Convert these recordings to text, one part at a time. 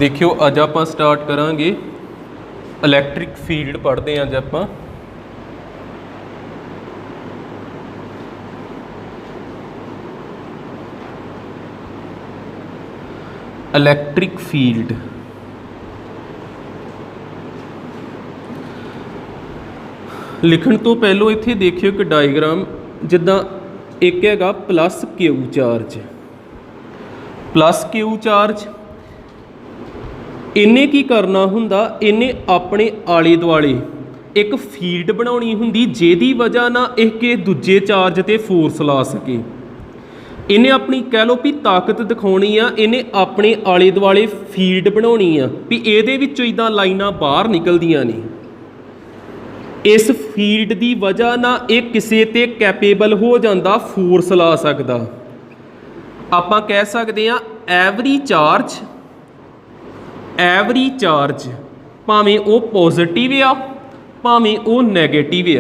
देखियो अज आप स्टार्ट करांगे इलैक्ट्रिक फील्ड पढ़ते हैं। अज आप इलैक्ट्रिक फील्ड लिखण तो पहलों इत्थे देखियो कि डायग्राम जिद्दां एक हैगा plus Q charge, plus Q charge इन्हें की करना हुंदा, इन्हें अपने आले दुआले एक फील्ड बनाउणी हुंदी जिहदी वजह नाल इह के दूजे चार्ज ते फोर्स ला सके। इन्हें अपनी कह लो भी ताकत दिखाउणी आ, इन्हें अपने आले दुआले फील्ड बनाउणी आ भी इहदे विचों इदां लाइनां बाहर निकलदियां ने। इस फील्ड की वजह नाल इह किसे ते कैपेबल हो जांदा, फोर्स ला सकदा। आपां कह सकदे आ एवरी चार्ज भावें वो पॉजिटिव आ भावें वो नैगेटिव आ,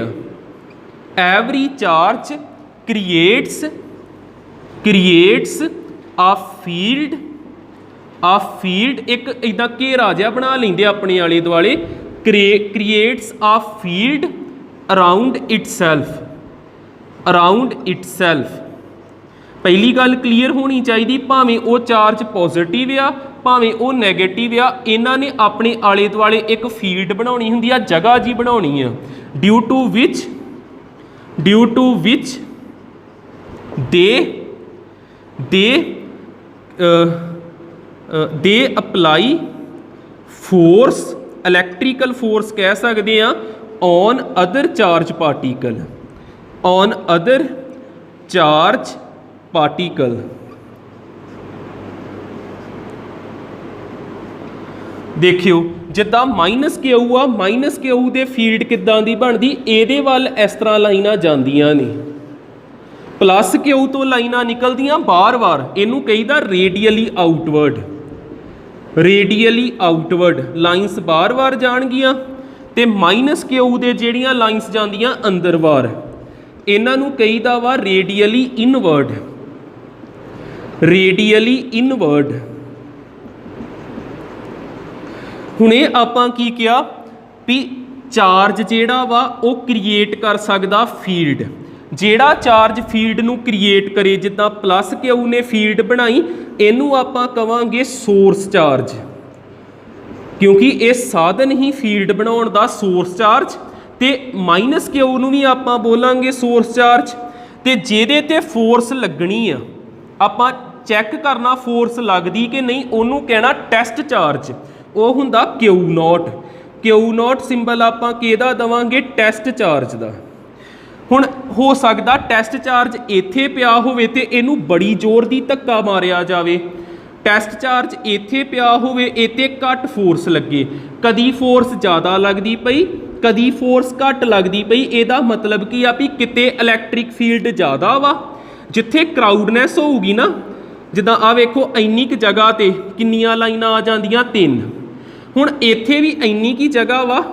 एवरी चार्ज क्रिएट्स आ फील्ड एक इदा घेरा जिहा बना लेंदे अपने आले दुआले, क्रिएट्स आ फील्ड अराउंड इटसैल्फ। पहली गल क्लीयर होनी चाहिए, भावें वो चार्ज पॉजिटिव आ भावें वो नैगेटिव आ, इन्हां ने अपने आले दुआले एक फील्ड बनाउणी हुंदी आ, जगह जी बनाउणी आ, ड्यू टू विच दे अपलाई फोर्स, इलैक्ट्रिकल फोर्स कह सकते हैं, ऑन अदर चार्ज पार्टिकल। देखियो जिद्दां माइनस क्यू आ, माइनस क्यू दे फील्ड किद्दां दी बनदी, इहदे वल इस तरह लाइनां जांदियां ने, प्लस क्यू तो लाइनां निकलदियां बार बार, इनू कहीदा रेडियली आउटवर्ड लाइनस बार बार जाणगियां, ते माइनस क्यू दे जिहड़ियां लाइनस जांदियां अंदर बार, इन्हां नू कहीदा वा रेडियली इनवर्ड। हुणे आपां की किया भी चार्ज जिहड़ा वा वो क्रिएट कर सकदा फील्ड, जिहड़ा चार्ज फील्ड नू क्रिएट करे, जिद्दां प्लस क्यू ने फील्ड बनाई, इनू आपां कवांगे सोर्स चार्ज, क्योंकि ये साधन ही फील्ड बनाउण दा सोर्स चार्ज, ते माइनस क्यू नू भी आपां बोलांगे सोर्स चार्ज, ते जिहदे ते फोर्स लगनी आ, आपां चैक करना फोर्स लगदी कि नहीं, उहनू कहना टैसट चार्ज, वो हुंदा क्यू नॉट सिंबल आपां किहदा दवांगे, टैसट चार्ज दा। हुण हो सकदा टैसट चार्ज इत्थे पिया होवे ते इहनू बड़ी जोर दी धक्का मारिया जावे, टैसट चार्ज इत्थे पिया होवे इत्ते घट फोर्स लगे, कदी फोर्स ज़्यादा लगदी पई कदी फोर्स घट लगदी पई, इहदा मतलब की आ भी किते इलैक्ट्रिक फील्ड ज़्यादा वा, जिथे क्राउडनैस होऊगी ना, जिद्दां आ वेखो इन्नी क जगह ते किन्नियां लाइनां आ जांदियां, 3। हुण इत्थे भी इन्नी की जगह वा,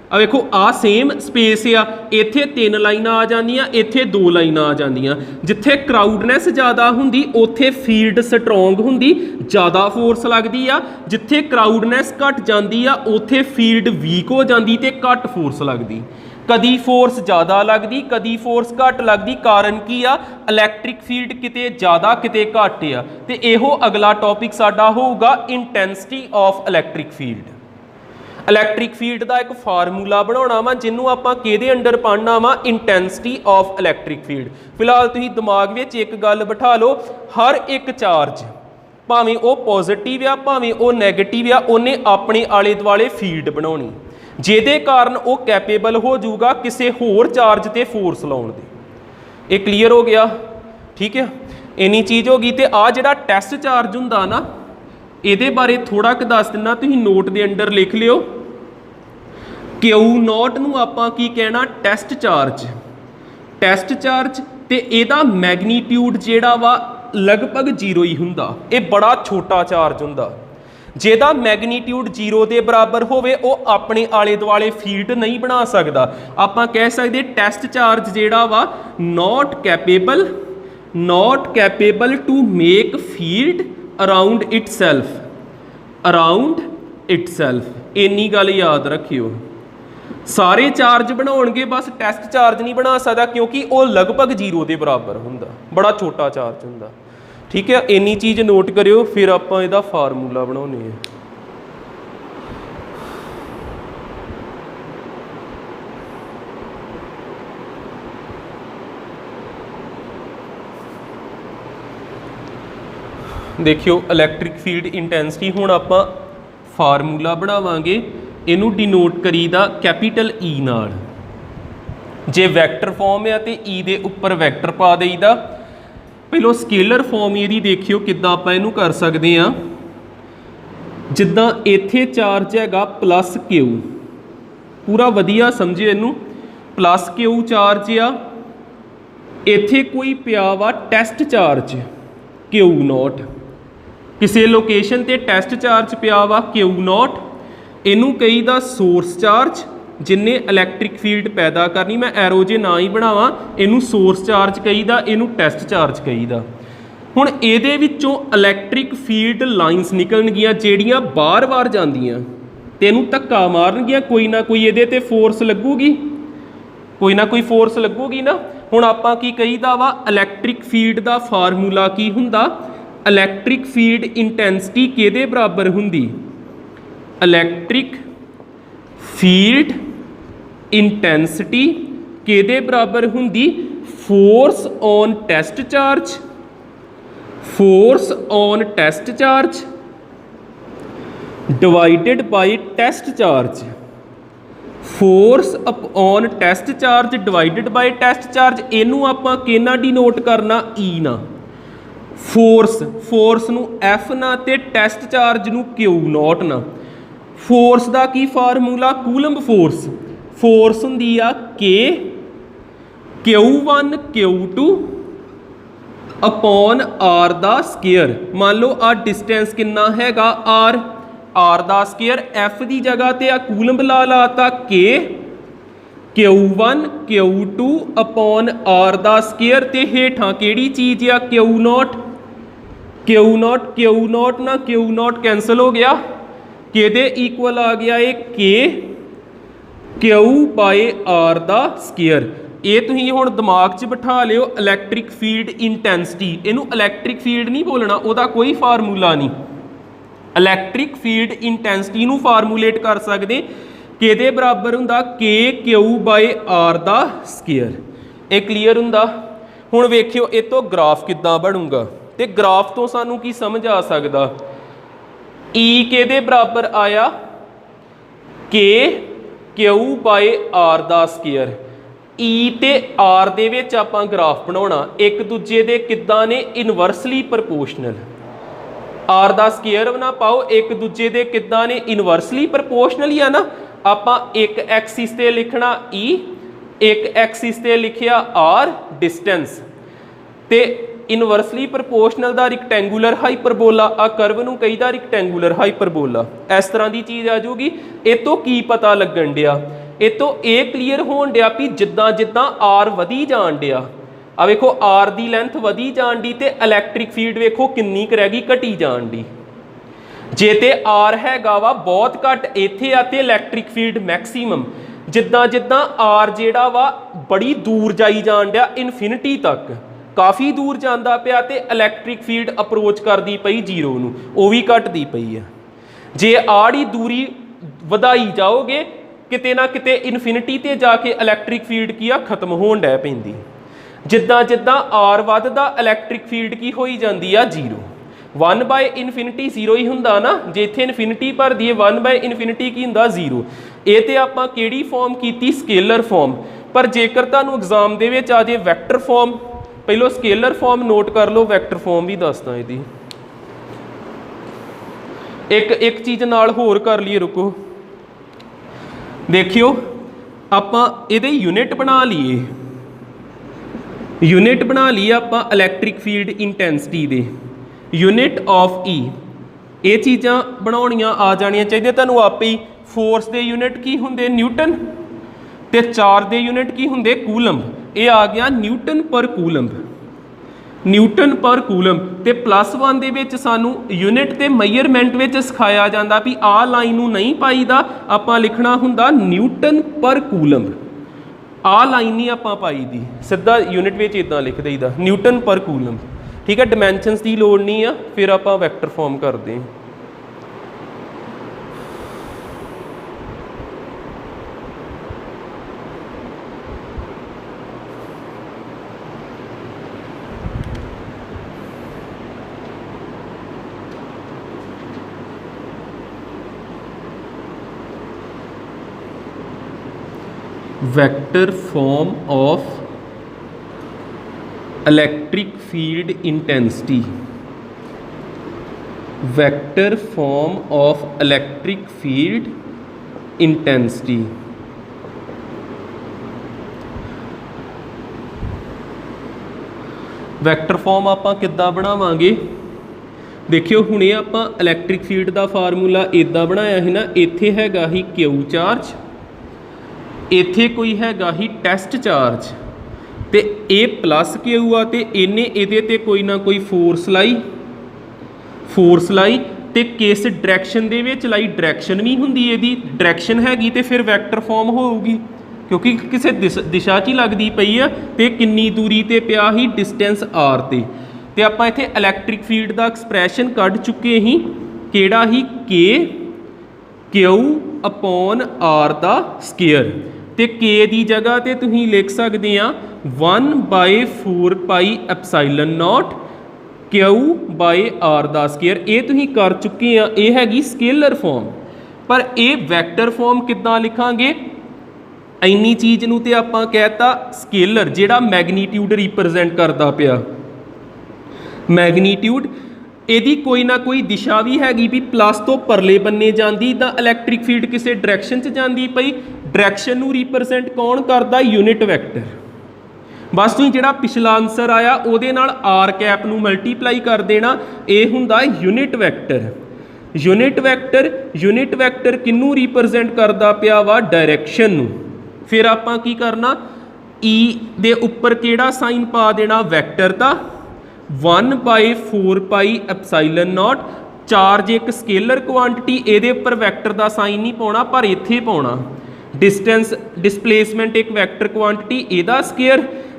आ वेखो आ सेम स्पेस आ, इत्थे 3 लाइनां आ जांदियां, इत्थे 2 लाइनां आ जांदियां, जिथे क्राउडनैस ज़्यादा हुंदी उत्थे फील्ड स्ट्रोंग हुंदी, ज़्यादा फोर्स लगदी आ, जिथे क्राउडनैस घट जांदी आ उत्थे फील्ड वीक हो जांदी ते घट फोर्स लगदी। कदी फोर्स ज़्यादा लगदी कदी फोर्स घट लगदी, कारण की आ, इलैक्ट्रिक फील्ड किते ज़्यादा किते घट आ, ते इहो अगला टॉपिक साडा होऊगा intensity of electric field. Electric field का एक फार्मूला बनाना वा, जिन्हों आपां किहदे अंडर पढ़ना वा, इंटैंसिटी ऑफ इलैक्ट्रिक फील्ड। फिलहाल तुसीं दिमाग विच एक गल बिठा लो, हर एक चार्ज भावें वो पॉजिटिव आ भावें वो नैगेटिव आ, उन्हें अपने आले दुआले फील्ड बनाउणी, जिहदे कारण वो कैपेबल हो जाऊगा किसी होर चार्ज ते फोर्स लाउण दे। ये क्लीयर हो गया, ठीक है, इन्नी चीज़ हो गई। तो आ जिहड़ा टैस्ट चार्ज हुंदा ना, इहदे बारे थोड़ा क दस दिना, तुसीं नोट दे अंडर लिख लिओ। क्यू नॉट नूं आपां की कहना, टैस्ट चार्ज, ते इहदा मैगनीट्यूड जिहड़ा वा लगभग 0 ही हुंदा, ये बड़ा छोटा चार्ज हुंदा, जिहदा मैगनीट्यूड 0 के बराबर होवे, वो अपने आले दुआले फील्ड नहीं बना सकदा। आपां कह सकदे टैस्ट चार्ज जिहड़ा वा not capable to make field around itself, around itself. ਇੰਨੀ ਗੱਲ ਯਾਦ ਰੱਖਿਓ। ਸਾਰੇ ਚਾਰਜ ਬਣਾਉਣਗੇ, ਬਸ ਟੈਸਟ ਚਾਰਜ ਨਹੀਂ ਬਣਾ ਸਕਦਾ ਕਿਉਂਕਿ ਉਹ ਲਗਭਗ 0 ਦੇ ਬਰਾਬਰ ਹੁੰਦਾ, ਬੜਾ ਛੋਟਾ ਚਾਰਜ ਹੁੰਦਾ। ਠੀਕ ਹੈ, ਇੰਨੀ ਚੀਜ਼ ਨੋਟ ਕਰਿਓ। ਫਿਰ ਆਪਾਂ ਇਹਦਾ ਫਾਰਮੂਲਾ ਬਣਾਉਣੇ ਆ। देखियो इलैक्ट्रिक फील्ड इंटेंसिटी हुण आपां फार्मूला बनावांगे, इनू डिनोट करीदा कैपीटल ई नाल। जे वैक्टर फॉर्म है तो ई दे उपर वैक्टर पा देईदा। पहलों स्केलर फॉर्म इहदी देखियो किद्दां आपां इहनू कर सकदे हां। जिद्दां इत्थे चार्ज हैगा प्लस क्यू, पूरा वधिया समझिओ इनू, प्लस क्यू चार्ज आ। इत्थे कोई पिया वा टैसट चार्ज क्यू नॉट, किसी लोकेशन ते टैसट चार्ज पिया वा क्यू नॉट, इनू कहीदा सोर्स चार्ज जिन्ने इलैक्ट्रिक फील्ड पैदा करनी। मैं एरो जे ना ही बनावा, इनू सोर्स चार्ज कहीदा, इनू टैसट चार्ज कहीदा। हुण इहदे विच्चों इलैक्ट्रिक फील्ड लाइनस निकलणगियां ਜਿਹੜੀਆਂ बार-बार ਜਾਂਦੀਆਂ ਤੇ ਇਹਨੂੰ ਧੱਕਾ ਮਾਰਨਗੀਆਂ, ਕੋਈ ਨਾ ਕੋਈ ਇਹਦੇ ਤੇ ਫੋਰਸ ਲੱਗੂਗੀ, ਕੋਈ ਨਾ ਕੋਈ ਫੋਰਸ ਲੱਗੂਗੀ ਨਾ। ਹੁਣ ਆਪਾਂ ਕੀ ਕਹੀਦਾ ਵਾ, ਇਲੈਕਟ੍ਰਿਕ ਫੀਲਡ ਦਾ ਫਾਰਮੂਲਾ ਕੀ ਹੁੰਦਾ, ਇਲੈਕਟ੍ਰਿਕ ਫੀਲਡ ਇੰਟੈਂਸਿਟੀ ਕਿਹਦੇ ਬਰਾਬਰ ਹੁੰਦੀ, ਇਲੈਕਟ੍ਰਿਕ ਫੀਲਡ ਇੰਟੈਂਸਿਟੀ ਕਿਹਦੇ ਬਰਾਬਰ ਹੁੰਦੀ, force on test charge, force on test charge divided by test charge, force on test charge divided by test charge. इनू आपां किहना डिनोट करना, ई ना, फोर्स, फोर्स नू एफ ना ते टेस्ट चार्ज नू क्यू नॉट ना। फोर्स दा की फार्मूला, कूलम्ब फोर्स, फोर्स हुंदी आ के Q1 Q2 अपॉन आर दा स्केयर। मान लो आ डिस्टेंस कितना हैगा आर, आर दा स्केयर, एफ की जगह ते आ कूलम्ब ला लाता के Q1 Q2 अपॉन आर दा स्केयर ते हेठां केड़ी चीज़ आ Q not, Q not, Q not ना क्यू नॉट कैंसल हो गया, किहदे इक्वल आ गया ये के क्यू बाय आर दा स्केयर। ये तुसीं हुण दिमाग 'च बिठा लिओ, इलैक्ट्रिक फील्ड इंटैंसिटी, इनू इलैक्ट्रिक फील्ड नहीं बोलना, उहदा कोई फार्मूला नहीं। इलैक्ट्रिक फील्ड इंटैंसिटी नू फार्मूलेट कर सकते किहदे बराबर हुंदा, के क्यू बाय आर दा स्केयर। ये क्लीयर हुंदा। हुण वेखियो इह तों ग्राफ किद्दां बनूगा, ते ग्राफ तो सानू की समझ आ सकदा, ई किहदे बराबर आया, के क्यू बाय आर दा स्केयर। ई ते आर दे विच आपां ग्राफ बनाउणा, एक दूजे दे किद्दां ने इनवर्सली प्रपोर्शनल, आर दा स्केयर ना पाओ, एक दूजे दे किद्दां ने इनवर्सली प्रपोर्शनल ही आ ना। आपां एक एक्सिस ते लिखना ई, एक एक्सिस ते लिखिया आर डिस्टेंस, ते इनवर्सली प्रपोर्शनल दा रिक्टेंगुलर हाइपरबोला, आ कर्व नूं कहीदा रिक्टेंगुलर हाइपरबोला। इस तरह की चीज़ आ जाऊगी। इस तो की पता लगन दिया, ये तो ये क्लीयर होण दिया भी जिद्दां जिद्दां आर वधी जाण दिया, आ वेखो आर दी लेंथ वधी जाण दी ते इलैक्ट्रिक फील्ड वेखो किन्नी क रह गई, घटी जाण दी। जे ते आर हैगा वा बहुत घट, इत्थे आ ते इलैक्ट्रिक फील्ड मैक्सीमम। जिद्दां जिद्दां आर जेड़ा वा बड़ी दूर जाई जाण दिया, इनफिनिटी तक काफ़ी दूर जांदा पिया, ते इलैक्ट्रिक फील्ड अप्रोच करदी पई जीरो नूं, वो भी घटदी पई है। जे आड़ी दूरी वधाई जाओगे किते ना किते इनफिनिटी ते जाके इलैक्ट्रिक फील्ड की आ खत्म होण डै पैंदी। जिद्दां जिद्दां आर वधदा इलैक्ट्रिक फील्ड की होई जांदी आ जीरो। 1 बाय इनफिनिटी जीरो ही हुंदा ना, जे इत्थे इनफिनिटी भर दीए 1 बाय इनफिनिटी की हुंदा जीरो। ये ते आपां किहड़ी फॉर्म कीती, स्केलर फॉर्म। पर जेकर तुहानूं एग्जाम दे विच आ जे वैक्टर फॉर्म, पहलों स्केलर फॉर्म नोट कर लो, वैक्टर फॉर्म भी दसदा इहदी। एक चीज़ नाल होर कर लईए, रुको देखियो, आपां इहदे यूनिट बना लीए, यूनिट बना लीए आपां इलैक्ट्रिक फील्ड इंटैंसिटी दे, यूनिट ऑफ ई। ये चीज़ां बनाउणियां आ जाणियां चाहिए तुहानूं आपे ही। फोर्स दे यूनिट की हुंदे, न्यूटन, ते चार्ज दे यूनिट की हुंदे, कूलम्ब। ये आ गया न्यूटन पर कूलम्ब। न्यूटन पर कूलम। तो +1 ਦੇ ਵਿੱਚ ਸਾਨੂੰ यूनिट ਤੇ मेजरमेंट ਵਿੱਚ ਸਿਖਾਇਆ ਜਾਂਦਾ ਵੀ ਆਹ ਲਾਈਨ ਨੂੰ नहीं ਪਾਈਦਾ, ਆਪਾਂ ਲਿਖਣਾ ਹੁੰਦਾ न्यूटन पर कूलम। ਆਹ ਲਾਈਨ ਨਹੀਂ ਆਪਾਂ ਪਾਈ ਦੀ, ਸਿੱਧਾ यूनिट ਵਿੱਚ ਇਦਾਂ ਲਿਖ ਦਈਦਾ न्यूटन पर कूलम। ठीक है, डिमेंशनस की लोड़ नहीं है, फिर आप वैक्टर फॉर्म करते हैं। Vector form of electric field intensity. Vector form of electric field intensity. Vector form आप किद्दां बनावांगे, देखियो हुणे आपां इलैक्ट्रिक फील्ड का फार्मूला इदां बनाया है ना, इत्थे हैगा ही क्यू चार्ज, इत्थे कोई हैगा ही टेस्ट चार्ज, तो ये प्लस क्यू आ, तो इन्हें ये कोई ना कोई फोर्स लाई, तो किस डायरैक्शन दे विच लाई, डायरैक्शन भी हुंदी इहदी, डायरैक्शन हैगी तो फिर वैक्टर फॉर्म होगी, क्योंकि किसी दिशा च ही लगती पई आ, तो किन्नी दूरी ते पिया ही डिस्टेंस आर ते आपां इत्थे इलैक्ट्रिक फील्ड का एक्सप्रैशन कढ चुके ही, किहड़ा ही के क्यू अपॉन आर दा स्केयर, तो के दी जगह ते तुसीं लिख सकते हैं 1/4 pi epsilon naught q by are दा स्केयर। ये तुसीं कर चुके हैं, ये हैगी स्केलर फॉर्म। पर ये वैक्टर फॉर्म किद्दां लिखांगे, इन्नी चीज़ नूं ते आपां कहता स्केलर, जिहड़ा मैगनीट्यूड रिप्रजेंट करता पिया, मैगनीट्यूड ਇਹਦੀ कोई ना कोई दिशा भी हैगी भी प्लस तो परले बन्ने जाती, दा इलैक्ट्रिक फील्ड किसी डायरैक्शन च जाती पई, डायरैक्शन नूं रिप्रजेंट कौन करता, यूनिट वैक्टर। बस तुसीं जिहड़ा पिछला आंसर आया उहदे नाल आर कैप नूं मल्टीप्लाई कर देना, ये हुंदा यूनिट वैक्टर। यूनिट वैक्टर किनू रिप्रजेंट करता पिया वा, डायरैक्शन नूं। फिर आपां की करना, ई दे उपर किहड़ा साइन पा देना, वैक्टर दा 1/4 पाई एप्साइलन नॉट। चार्ज एक स्केलर क्वांटिटी, ये उपर वैक्टर का साइन नहीं पाना, पर इत्थे पाना। डिस्टेंस डिसप्लेसमेंट एक वैक्टर क्वांटिटी, इहदा स्केयर।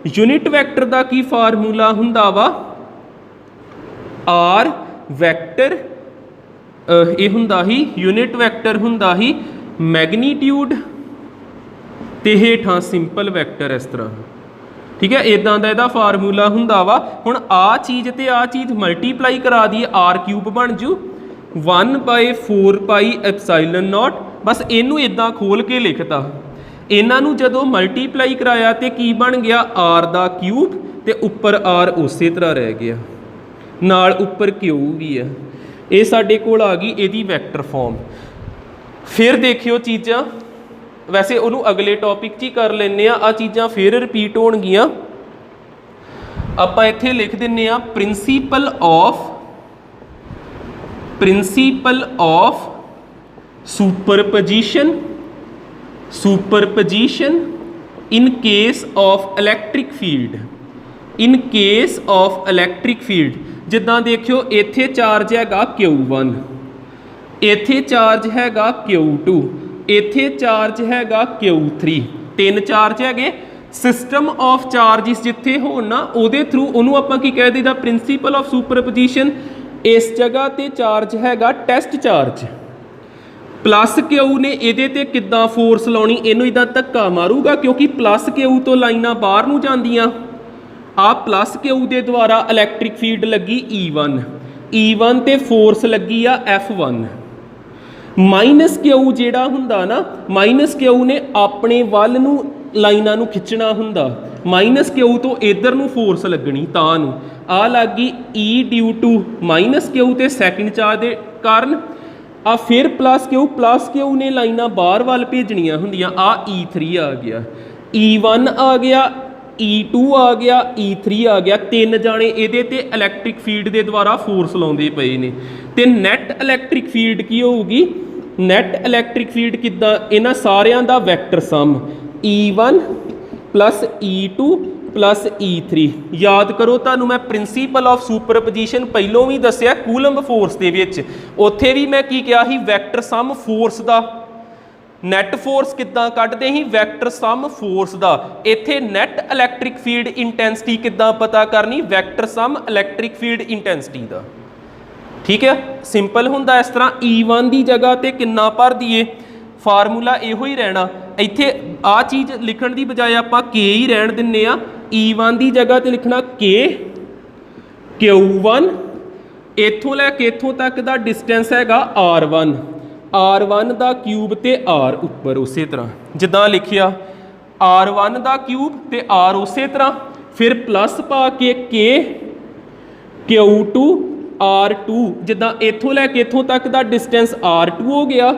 यूनिट वैक्टर का की फार्मूला हुंदा वा, आर वैक्टर, ये हुंदा ही यूनिट वैक्टर हुंदा ही मैगनीट्यूड ते हेठां सिंपल वैक्टर, इस तरह। ठीक है, इदां दा इहदा फार्मूला हुंदा वा। हुण आ चीज़ ते आ चीज़ मल्टीप्लाई करा दी, आर क्यूब बन जू 1/4 पाई एप्साइलन नॉट। बस इनू इदां खोल के लिखता, इन्हां नू जदों मल्टीप्लाई कराया तो की बन गया, आर दा क्यूब, ते उपर आर उस तरह रह गया, नाल उपर क्यू भी है। ये साडे कोल आ गई इहदी वैक्टर फॉर्म। फिर देखियो चीज़ां, वैसे उन्होंने अगले टॉपिक ही कर लें, आ चीज़ां फिर रिपीट होणगियां। आप इत्थे लिख दिंने आ principle of superposition in case of electric field. In case of electric field जिद्दां देखियो, इत्थे चार्ज हैगा Q1, इत्थे चार्ज हैगा Q2, इत्थे चार्ज हैगा Q3, 3 चार्ज है। सिस्टम ऑफ चार्जिस जिथे होना उहदे थ्रू उन्होंने आपां की कह दीदा, प्रिंसीपल ऑफ सुपरपोजिशन। इस जगह ते चार्ज हैगा टेस्ट चार्ज, प्लस क्यू ने इहदे ते किद्दां फोर्स लाउणी, इहनूं इदां धक्का मारूगा, क्योंकि प्लस क्यू तो लाइनां बाहर नूं जांदियां। आ प्लस क्यू दे द्वारा इलैक्ट्रिक फील्ड लगी E1 ते फोर्स लगी आ F1। माइनस क्यू जिहड़ा हुंदा ना, माइनस क्यू ने अपने वल नूं लाइनां नूं खिंचना हुंदा, माइनस क्यू तो इधर नूं फोर्स लगनी, तां नूं आ लग गई E due to minus q ते सैकेंड चार्ज के कारण। आ फिर प्लस क्यू ने लाइनां बाहर वाल भेजनियां हुंदियां, आ E3 आ गया, E1 आ गया, E2 आ गया, E3 आ गया। 3 जाने इहदे ते इलैक्ट्रिक फील्ड के द्वारा फोर्स लाउंदे पए ने। ते नैट इलैक्ट्रिक फील्ड की होगी, नैट इलैक्ट्रिक फील्ड किद्दां, इन्हां सारियां दा vector sum E1 plus E2 plus E3 याद करो तुहानू मैं प्रिंसीपल ऑफ सुपरपोजिशन पहलों भी दसिया कूलम फोर्स दे विच उत्थे भी मैं की कहा ही वैक्टर सम फोर्स दा नैट फोर्स किद्दां कढदे ही वैक्टर सम फोर्स दा इत्थे नैट इलैक्ट्रिक फील्ड इंटैंसिटी किद्दां पता करनी वैक्टर सम इलैक्ट्रिक फील्ड इंटैंसिटी दा ठीक है सिंपल हुंदा इस तरह E1 की जगह ते किन्ना भर दीए फार्मूला इहो ही रहना इत्थे आ चीज़ लिखण की बजाय आपां K ही रहण दिंदे आ E1 की जगह ते लिखना K Q1 इत्थों लैके इत्थों तक दा डिस्टेंस हैगा R1 दा क्यूब ते R उपर उस तरह जिद्दां लिखिया R1 दा क्यूब ते R उस तरह फिर प्लस पा के K Q2 R2 जिद्दां इत्थों लैके इत्थों तक दा डिस्टेंस R2 हो गया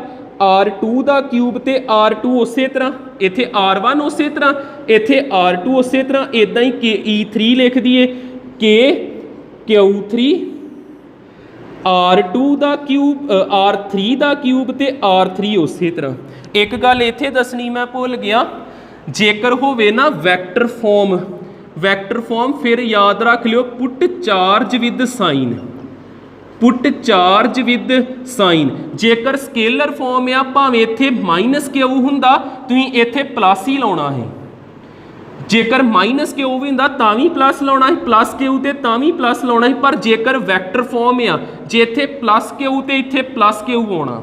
R2 दा क्यूब ते R2 उस तरह इत्थे R1 उस तरह इत्थे R2 उस तरह इदां ही E3 लिख दिए K Q3 R2 दा क्यूब R3 दा क्यूब ते R3 उस तरह एक गल इत्थे दसनी मैं भुल गया जेकर होवे ना वैक्टर फॉर्म फिर याद रख लियो पुट चार्ज विद साइन जेकर स्केलर फॉर्म आ भावें इत्थे माइनस क्यू हुंदा तुसीं इत्थे प्लस ही लाउणा है जेकर माइनस क्यू भी हुंदा तां भी प्लस लाउणा है प्लस क्यू ते तां भी प्लस लाउणा है पर जेकर वैक्टर फॉर्म आ जे इत्थे प्लस क्यू ते इत्थे प्लस क्यू आउणा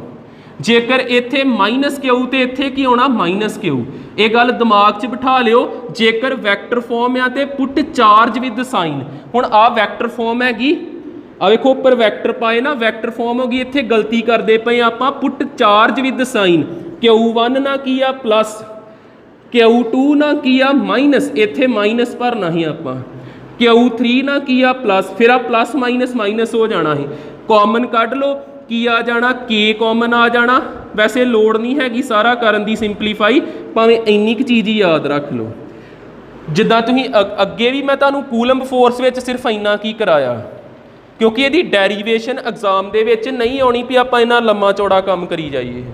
जेकर इत्थे माइनस क्यू ते इत्थे की आउणा माइनस क्यू ये गल दिमाग 'च बिठा लियो जेकर वैक्टर फॉर्म आ ते पुट चार्ज विद साइन हुण आ वैक्टर फॉर्म हैगी आ वेखो उपर वैक्टर पाए ना वैक्टर फॉर्म होगी इत्थे गलती करते पे आपां put charge with sign Q1 ना की आ प्लस Q2 ना की आ माइनस इत्थे माइनस भरना ही आपां Q3 ना की आ प्लस फिर आ प्लस माइनस हो जाना है कॉमन कढ लो की आ जाना K कॉमन आ जाना वैसे लोड़ नहीं हैगी सारा करन दी सिंपलीफाई भावें इन्नी क चीज़ ही याद रख लो जिद्दां तुसीं अगे भी मैं तुहानूं कूलम फोर्स विच सिर्फ इन्ना की कराया क्योंकि ये डेरीवेशन एग्जाम दे विच नहीं आनी भी आप इन्ना लम्मा चौड़ा काम करी जाइए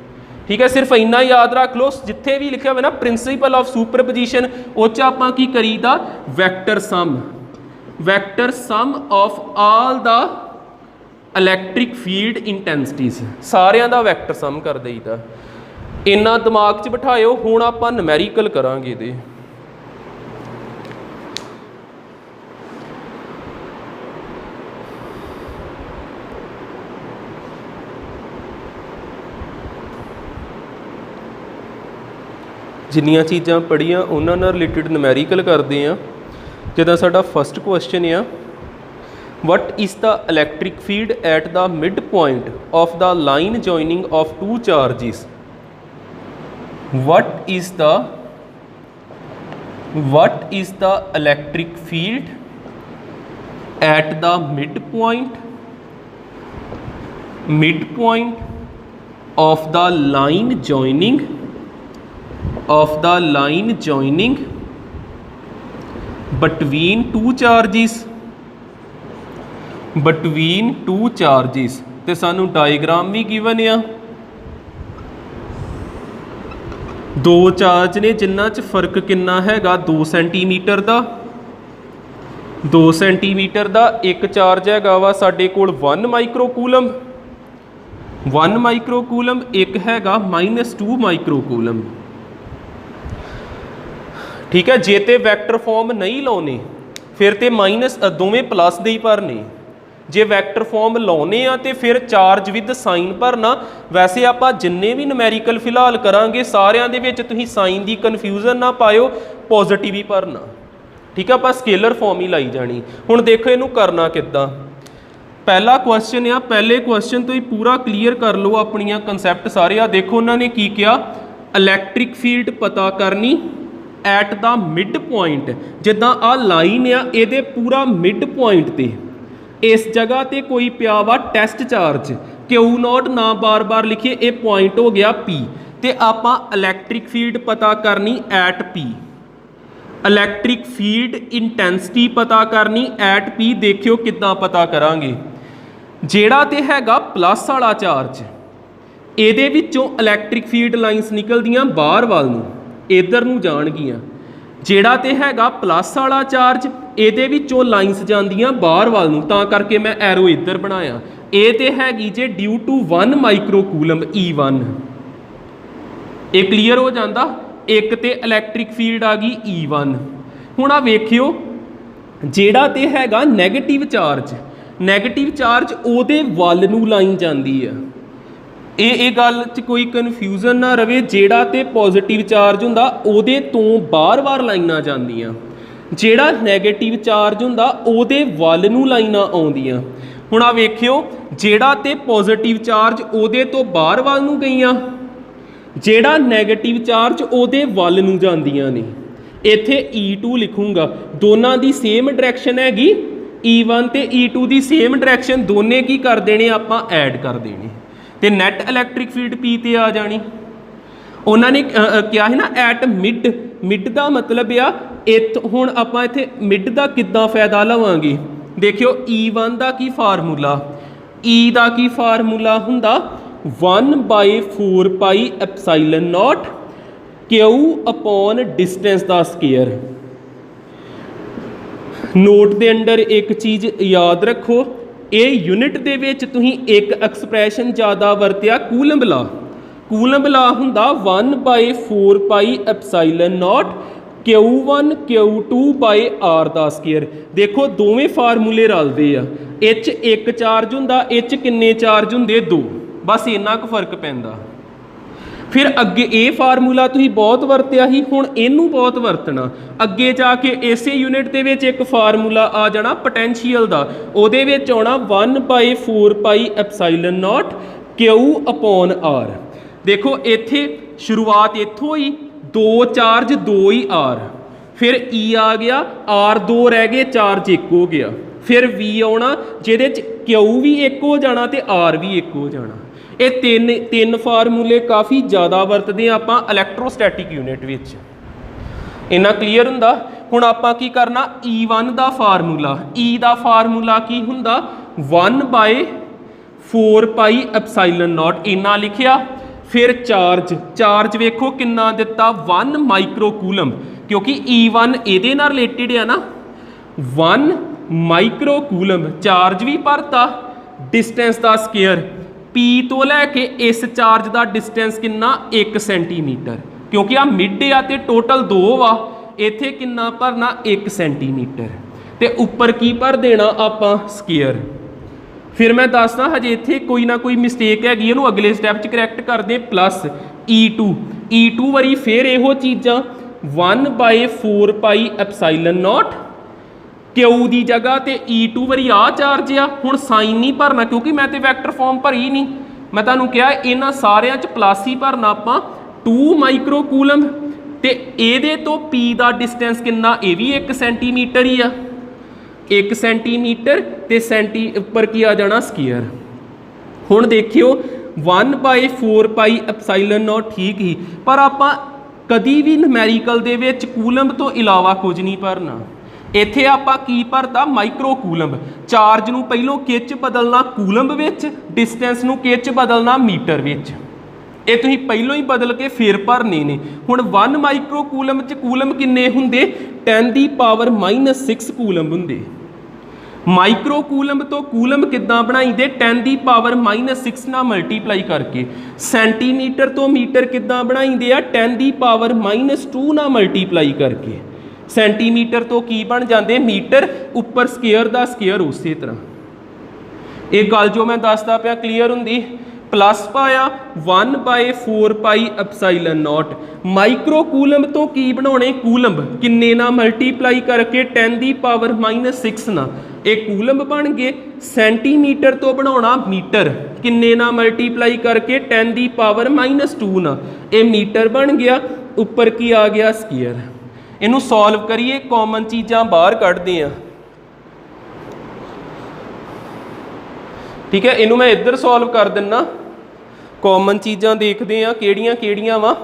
ठीक है सिर्फ इन्ना याद रख लो जिथे भी लिखा हुआ ना प्रिंसीपल ऑफ सुपरपोजिशन उस आप की करीदा vector sum of all the electric field intensities सारिਆਂ ਦਾ वैक्टर सम कर देईदा इन्ना दिमाग 'च बिठाओ हुण आपां न्यूमेरिकल करांगे ਇਹਦੇ जिन्नियां चीज़ां पढ़ियां उन्हां नाल रिलेटिड न्यूमेरिकल करते हैं जिद्दां साडा फस्ट क्वेश्चन आ what is the electric field at the mid point of the line joining of two charges what is the electric field at the mid point of the line joining between two charges ते सानू diagram भी given आ दो charge ने जिन्हां च फर्क किन्ना हैगा 2 सेंटीमीटर का 2 सेंटीमीटर का एक चार्ज हैगा वा साडे कोल 1 माइक्रोकूलम एक हैगा -2 माइक्रोकूलम ठीक है जे ते वैक्टर फॉर्म नहीं लाने फिर तो माइनस दोवें प्लस दे ही भरने जे वैक्टर फॉर्म लाने तो फिर चार्ज विद साइन भरना वैसे आप जिन्ने भी न्यूमेरिकल फिलहाल करांगे सारिਆਂ ਦੇ ਵਿੱਚ ਤੁਸੀਂ साइन की कन्फ्यूजन ना पाओ पॉजिटिव ही भरना ठीक है आप स्केलर फॉर्म ही लाई जानी हुण देखो इनू करना किद्दां पहला क्वेश्चन आ पहले क्वेश्चन तो ही पूरा क्लीयर कर लो अपनियां कंसैप्ट सारे आ देखो उन्होंने की किया इलैक्ट्रिक फील्ड पता करनी एट द मिड पॉइंट जिद्दां आ लाइन आ ये पूरा मिड पॉइंट ते इस जगह ते कोई पिया वा टैसट चार्ज Q0 ना बार बार लिखिए ये पॉइंट हो गया P ते आपां इलैक्ट्रिक फील्ड पता करनी at P electric field intensity पता करनी एट P देखियो किद्दां पता करांगे जेड़ा ते हैगा प्लस वाला चार्ज इहदे विच्चों इलैक्ट्रिक फील्ड लाइनस निकलदियां बाहर वाल नूं इधर नूं जाणगियां ਜਿਹੜਾ ਤੇ ਹੈਗਾ ਪਲੱਸ ਵਾਲਾ ਚਾਰਜ ਇਹਦੇ ਵਿੱਚੋਂ ਲਾਈਨਸ ਜਾਂਦੀਆਂ ਬਾਹਰ ਵੱਲ ਨੂੰ, ਤਾਂ ਕਰਕੇ ਮੈਂ ਐਰੋ ਇੱਧਰ ਬਣਾਇਆ। ਇਹ ਤੇ ਹੈਗੀ ਜੇ due to 1 micro coulomb E1। ਇਹ ਕਲੀਅਰ ਹੋ ਜਾਂਦਾ। ਇੱਕ ਤੇ ਇਲੈਕਟ੍ਰਿਕ ਫੀਲਡ ਆ ਗਈ E1। ਹੁਣ ਆ ਵੇਖਿਓ ਜਿਹੜਾ ਤੇ ਹੈਗਾ ਨੈਗੇਟਿਵ ਚਾਰਜ ਉਹਦੇ ਵੱਲ ਨੂੰ ਲਾਈਨ ਜਾਂਦੀ ਆ। ਇਹ ਗੱਲ 'ਚ ਕੋਈ ਕਨਫਿਊਜ਼ਨ ਨਾ ਰਵੇ। ਜਿਹੜਾ ਤੇ ਪੋਜ਼ਿਟਿਵ ਚਾਰਜ ਹੁੰਦਾ ਉਹਦੇ ਤੋਂ ਬਾਰ-ਬਾਰ ਲਾਈਨਾਂ ਜਾਂਦੀਆਂ, ਜਿਹੜਾ ਨੈਗੇਟਿਵ ਚਾਰਜ ਹੁੰਦਾ ਉਹਦੇ ਵੱਲ ਨੂੰ ਲਾਈਨਾਂ ਆਉਂਦੀਆਂ। ਹੁਣ ਆ ਵੇਖਿਓ ਜਿਹੜਾ ਤੇ ਪੋਜ਼ਿਟਿਵ ਚਾਰਜ ਉਹਦੇ ਤੋਂ ਬਾਹਰ ਵੱਲ ਨੂੰ ਗਈਆਂ, ਜਿਹੜਾ ਨੈਗੇਟਿਵ ਚਾਰਜ ਉਹਦੇ ਵੱਲ ਨੂੰ ਜਾਂਦੀਆਂ ਨੇ। ਇੱਥੇ E2 ਲਿਖੂੰਗਾ, ਦੋਨਾਂ ਦੀ ਸੇਮ ਡਾਇਰੈਕਸ਼ਨ ਹੈਗੀ। E1 ਤੇ E2 ਦੀ ਸੇਮ ਡਾਇਰੈਕਸ਼ਨ, ਦੋਨੇ ਕੀ ਕਰ ਦੇਣੇ ਆਪਾਂ ਐਡ ਕਰ ਦੇਣੇ ਤੇ ਨੈਟ ਇਲੈਕਟ੍ਰਿਕ ਫੀਲਡ P ਤੇ ਆ ਜਾਣੀ। ਉਹਨਾਂ ਨੇ ਕਿਹਾ ਹੈ ਨਾ ਐਟ ਮਿਡ ਦਾ ਮਤਲਬ ਆ ਹੁਣ ਆਪਾਂ ਇੱਥੇ ਮਿਡ ਦਾ ਕਿੱਦਾਂ ਫਾਇਦਾ ਲਵਾਂਗੇ। ਦੇਖਿਓ E1 ਦਾ ਕੀ ਫਾਰਮੂਲਾ, E ਦਾ ਕੀ ਫਾਰਮੂਲਾ ਹੁੰਦਾ 1/4 ਪਾਈ ਐਪਸਾਈਲਨ ਨੋਟ Q ਅਪੋਨ ਡਿਸਟੈਂਸ ਦਾ ਸਕੇਅਰ। ਨੋਟ ਦੇ ਅੰਡਰ ਇੱਕ ਚੀਜ਼ ਯਾਦ ਰੱਖੋ, ਇਹ ਯੂਨਿਟ ਦੇ ਵਿੱਚ ਤੁਸੀਂ ਇੱਕ ਐਕਸਪ੍ਰੈਸ਼ਨ ਜ਼ਿਆਦਾ ਵਰਤਿਆ ਕੂਲੰਬ ਲਾ ਹੁੰਦਾ 1/4 ਪਾਈ ਐਪਸਾਈਲਨ ਨੋਟ Q1 Q2/R ਦਾ ਸਕੇਅਰ। ਦੇਖੋ ਦੋਵੇਂ ਫਾਰਮੂਲੇ ਰਲਦੇ ਆ। ਇਹ 'ਚ ਇੱਕ ਚਾਰਜ ਹੁੰਦਾ, ਇਹ 'ਚ ਕਿੰਨੇ ਚਾਰਜ ਹੁੰਦੇ 2, ਬਸ ਇੰਨਾ ਕੁ ਫਰਕ ਪੈਂਦਾ। ਫਿਰ ਅੱਗੇ ਇਹ ਫਾਰਮੂਲਾ ਤੁਸੀਂ ਬਹੁਤ ਵਰਤਿਆ ਸੀ, ਹੁਣ ਇਹਨੂੰ ਬਹੁਤ ਵਰਤਣਾ। ਅੱਗੇ ਜਾ ਕੇ ਇਸੇ ਯੂਨਿਟ ਦੇ ਵਿੱਚ ਇੱਕ ਫਾਰਮੂਲਾ ਆ ਜਾਣਾ ਪੋਟੈਂਸ਼ੀਅਲ ਦਾ, ਉਹਦੇ ਵਿੱਚ ਆਉਣਾ 1/4 ਪਾਈ ਐਪਸਾਈਲਨ ਨੋਟ Q ਅਪੋਨ R। ਦੇਖੋ ਇੱਥੇ ਸ਼ੁਰੂਆਤ ਇੱਥੋਂ ਹੀ 2 ਚਾਰਜ 2 ਹੀ R, ਫਿਰ E ਆ ਗਿਆ, R 2 ਰਹਿ ਗਏ, ਚਾਰਜ 1 ਹੋ ਗਿਆ। ਫਿਰ V ਆਉਣਾ ਜਿਹਦੇ 'ਚ Q ਵੀ 1 ਹੋ ਜਾਣਾ ਤੇ R ਵੀ 1 ਹੋ ਜਾਣਾ। ਇਹ ਤਿੰਨ ਫਾਰਮੂਲੇ ਕਾਫੀ ਜ਼ਿਆਦਾ ਵਰਤਦੇ ਆ ਆਪਾਂ ਇਲੈਕਟ੍ਰੋਸਟੈਟਿਕ ਯੂਨਿਟ ਵਿੱਚ। ਇੰਨਾ ਕਲੀਅਰ ਹੁੰਦਾ। ਹੁਣ ਆਪਾਂ ਕੀ ਕਰਨਾ, E1 ਦਾ ਫਾਰਮੂਲਾ, E ਦਾ ਫਾਰਮੂਲਾ ਕੀ ਹੁੰਦਾ 1/4 ਪਾਈ ਐਪਸਾਈਲਨ ਨੋਟ, ਇੰਨਾ ਲਿਖਿਆ। ਫਿਰ ਚਾਰਜ ਵੇਖੋ ਕਿੰਨਾ ਦਿੱਤਾ 1 ਮਾਈਕਰੋ ਕੂਲਮ, ਕਿਉਂਕਿ E1 ਇਹਦੇ ਨਾਲ ਰਿਲੇਟਡ ਆ ਨਾ। 1 ਮਾਈਕਰੋ ਕੂਲਮ ਚਾਰਜ ਵੀ ਭਰਤਾ, ਡਿਸਟੈਂਸ ਦਾ ਸਕੇਅਰ P ਤੋਂ ਲੈ ਕੇ ਇਸ ਚਾਰਜ ਦਾ ਡਿਸਟੈਂਸ ਕਿੰਨਾ 1 ਸੈਂਟੀਮੀਟਰ, ਕਿਉਂਕਿ ਆ ਮਿਡ ਆ ਤੇ ਟੋਟਲ 2 ਵਾ। ਇੱਥੇ ਕਿੰਨਾ ਭਰਨਾ 1 ਸੈਂਟੀਮੀਟਰ ਤੇ ਉੱਪਰ ਕੀ ਭਰ ਦੇਣਾ ਆਪਾਂ ਸਕੇਅਰ। ਫਿਰ ਮੈਂ ਦੱਸਦਾ ਹਜੇ ਇੱਥੇ ਕੋਈ ਨਾ ਕੋਈ ਮਿਸਟੇਕ ਹੈਗੀ, ਇਹਨੂੰ ਅਗਲੇ ਸਟੈਪ 'ਚ ਕਰੈਕਟ ਕਰਦੇ। ਪਲੱਸ E2 ਵਾਰੀ ਫਿਰ ਇਹੋ ਚੀਜ਼ਾਂ 1/4 ਪਾਈ ਐਪਸਾਈਲਨ ਨੋਟ Q ਦੀ ਜਗ੍ਹਾ ਤੇ E2 ਵਾਰੀ ਆ ਚਾਰਜ ਆ। ਹੁਣ ਸਾਈਨ ਨਹੀਂ ਭਰਨਾ ਕਿਉਂਕਿ ਮੈਂ ਤੇ ਵੈਕਟਰ ਫਾਰਮ ਭਰੀ ਨਹੀਂ, ਮੈਂ ਤੁਹਾਨੂੰ ਕਿਹਾ ਇਹਨਾਂ ਸਾਰਿਆਂ 'ਚ ਪਲੱਸ ਹੀ ਭਰਨਾ ਆਪਾਂ। 2 ਮਾਈਕਰੋ ਕੂਲਮ ਤੇ ਇਹਦੇ ਤੋਂ P ਦਾ ਡਿਸਟੈਂਸ ਕਿੰਨਾ, ਇਹ ਵੀ 1 ਸੈਂਟੀਮੀਟਰ ਹੀ ਆ। 1 ਸੈਂਟੀਮੀਟਰ ਤੇ ਉੱਪਰ ਕੀ ਆ ਜਾਣਾ ਸਕੇਅਰ। ਹੁਣ ਦੇਖਿਓ 1/4 ਪਾਈ ਐਪਸਾਈਲਨ ਨੋਟ ਠੀਕ ਹੀ, ਪਰ ਆਪਾਂ ਕਦੀ ਵੀ ਨੂਮੈਰੀਕਲ ਦੇ ਵਿੱਚ ਕੂਲਮ ਤੋਂ ਇਲਾਵਾ ਕੁਝ ਨਹੀਂ ਭਰਨਾ। ਇੱਥੇ ਆਪਾਂ ਕੀ ਭਰਤਾ ਮਾਈਕਰੋ ਕੂਲਮ। ਚਾਰਜ ਨੂੰ ਪਹਿਲੋਂ ਕਿੱਚ ਬਦਲਣਾ ਕੂਲਮ ਵਿੱਚ, ਡਿਸਟੈਂਸ ਨੂੰ ਕਿੱਚ ਬਦਲਣਾ ਮੀਟਰ ਵਿੱਚ। ਇਹ ਤੁਸੀਂ ਪਹਿਲੋਂ ਹੀ ਬਦਲ ਕੇ ਫਿਰ ਭਰਨੇ ਨੇ। ਹੁਣ 1 ਮਾਈਕਰੋ ਕੂਲਮ 'ਚ ਕੂਲਮ ਕਿੰਨੇ ਹੁੰਦੇ 10⁻⁻6 ਕੂਲਮ ਹੁੰਦੇ। ਮਾਈਕਰੋ ਕੂਲਮ ਤੋਂ ਕੂਲਮ ਕਿੱਦਾਂ ਬਣਾਈਦੇ 10⁻⁻6 ਨਾਲ ਮਲਟੀਪਲਾਈ ਕਰਕੇ। ਸੈਂਟੀਮੀਟਰ ਤੋਂ ਮੀਟਰ ਕਿੱਦਾਂ ਬਣਾਈਦੇ ਆ 10⁻⁻2 ਨਾਲ ਮਲਟੀਪਲਾਈ ਕਰਕੇ। ਸੈਂਟੀਮੀਟਰ ਤੋਂ ਕੀ ਬਣ ਜਾਂਦੇ ਮੀਟਰ, ਉੱਪਰ ਸਕੇਅਰ ਦਾ ਸਕੇਅਰ ਉਸੇ ਤਰ੍ਹਾਂ। ਇਹ ਗੱਲ ਜੋ ਮੈਂ ਦੱਸਦਾ ਪਿਆ ਕਲੀਅਰ ਹੁੰਦੀ। ਪਲੱਸ ਪਾਇਆ 1/4 ਪਾਈ ਐਪਸਾਈਲਨ ਨੋਟ। ਮਾਈਕਰੋ ਕੂਲਮ ਤੋਂ ਕੀ ਬਣਾਉਣੇ ਕੂਲਮ ਕਿੰਨੇ ਨਾਲ ਮਲਟੀਪਲਾਈ ਕਰਕੇ 10⁻⁻6 ਨਾਲ, ਇਹ ਕੂਲਮ ਬਣ ਗਏ। ਸੈਂਟੀਮੀਟਰ ਤੋਂ ਬਣਾਉਣਾ ਮੀਟਰ ਕਿੰਨੇ ਨਾਲ ਮਲਟੀਪਲਾਈ ਕਰਕੇ 10⁻⁻2 ਨਾਲ, ਇਹ ਮੀਟਰ ਬਣ ਗਿਆ। ਉੱਪਰ ਕੀ ਆ ਗਿਆ ਸਕੇਅਰ। ਇਹਨੂੰ ਸੋਲਵ ਕਰੀਏ, ਕਾਮਨ ਚੀਜ਼ਾਂ ਬਾਹਰ ਕੱਢਦੇ ਆ। ਠੀਕ ਹੈ, ਇਹਨੂੰ ਮੈਂ ਇੱਧਰ ਸੋਲਵ ਕਰ ਦਿੰਨਾ। ਕਾਮਨ ਚੀਜ਼ਾਂ ਦੇਖਦੇ ਆ ਕਿਹੜੀਆਂ ਕਿਹੜੀਆਂ ਵਾ।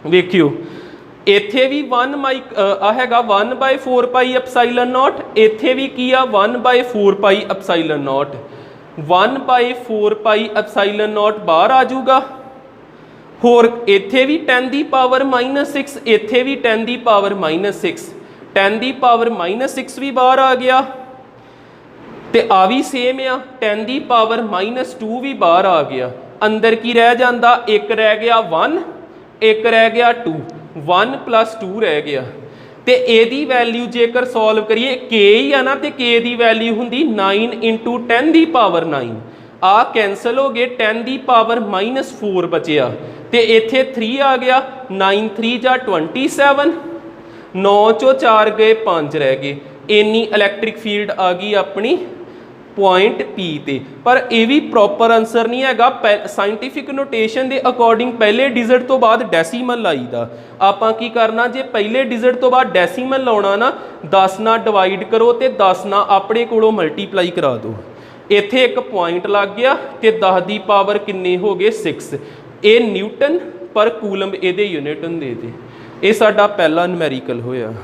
ਵੇਖਿਓ ਇੱਥੇ ਵੀ 1 ਹੈਗਾ 1/4 ਪਾਈ ਐਪਸਾਈਲਨ ਨੋਟ, ਇੱਥੇ ਵੀ ਕੀ ਆ 1/4 ਪਾਈ ਐਪਸਾਈਲਨ ਨੋਟ। 1/4 ਪਾਈ ਐਪਸਾਈਲਨ ਨੋਟ ਬਾਹਰ ਆ ਜਾਊਗਾ। होर इत्थे भी 10 की पावर -6, इत्थे भी 10 की पावर -6, 10 की पावर -6 भी बाहर आ गया, तो आ भी सेम आ, 10 की पावर -2 भी बाहर आ गया। अंदर की रह जाता, एक रह गया 1, एक रह गया 2, 1 + 2 रह गया। तो यदी वैल्यू जेकर सॉल्व करिए के ही आ ना, तो के की वैल्यू होंगी 9 × 10 की पावर 9, आ कैंसल हो गए, 10 की पावर -4 बचिया, तो इत्थे 3 आ गया, 9 3 जा 27, 9 चो 4 गए 5 रह गए, इन्नी इलैक्ट्रिक फील्ड आ गई अपनी पॉइंट पी ते। पर यह भी प्रॉपर आंसर नहीं है, साइंटिफिक नोटेशन के अकॉर्डिंग पहले डिजिट तो बाद डैसीमल लाईदा। आपां की करना, जे पहले डिजिट तो बाद डैसीमल लाउणा ना, 10 नाल डिवाइड करो तो 10 नाल अपने कोलों मल्टीप्लाई करा दो, इत्थे एक पॉइंट लग गया, तो 10 की पावर किन्ने हो गए 6। ये न्यूटन पर कूलम ये यूनिट होंदे, ये साडा पहला न्यूमेरिकल होया।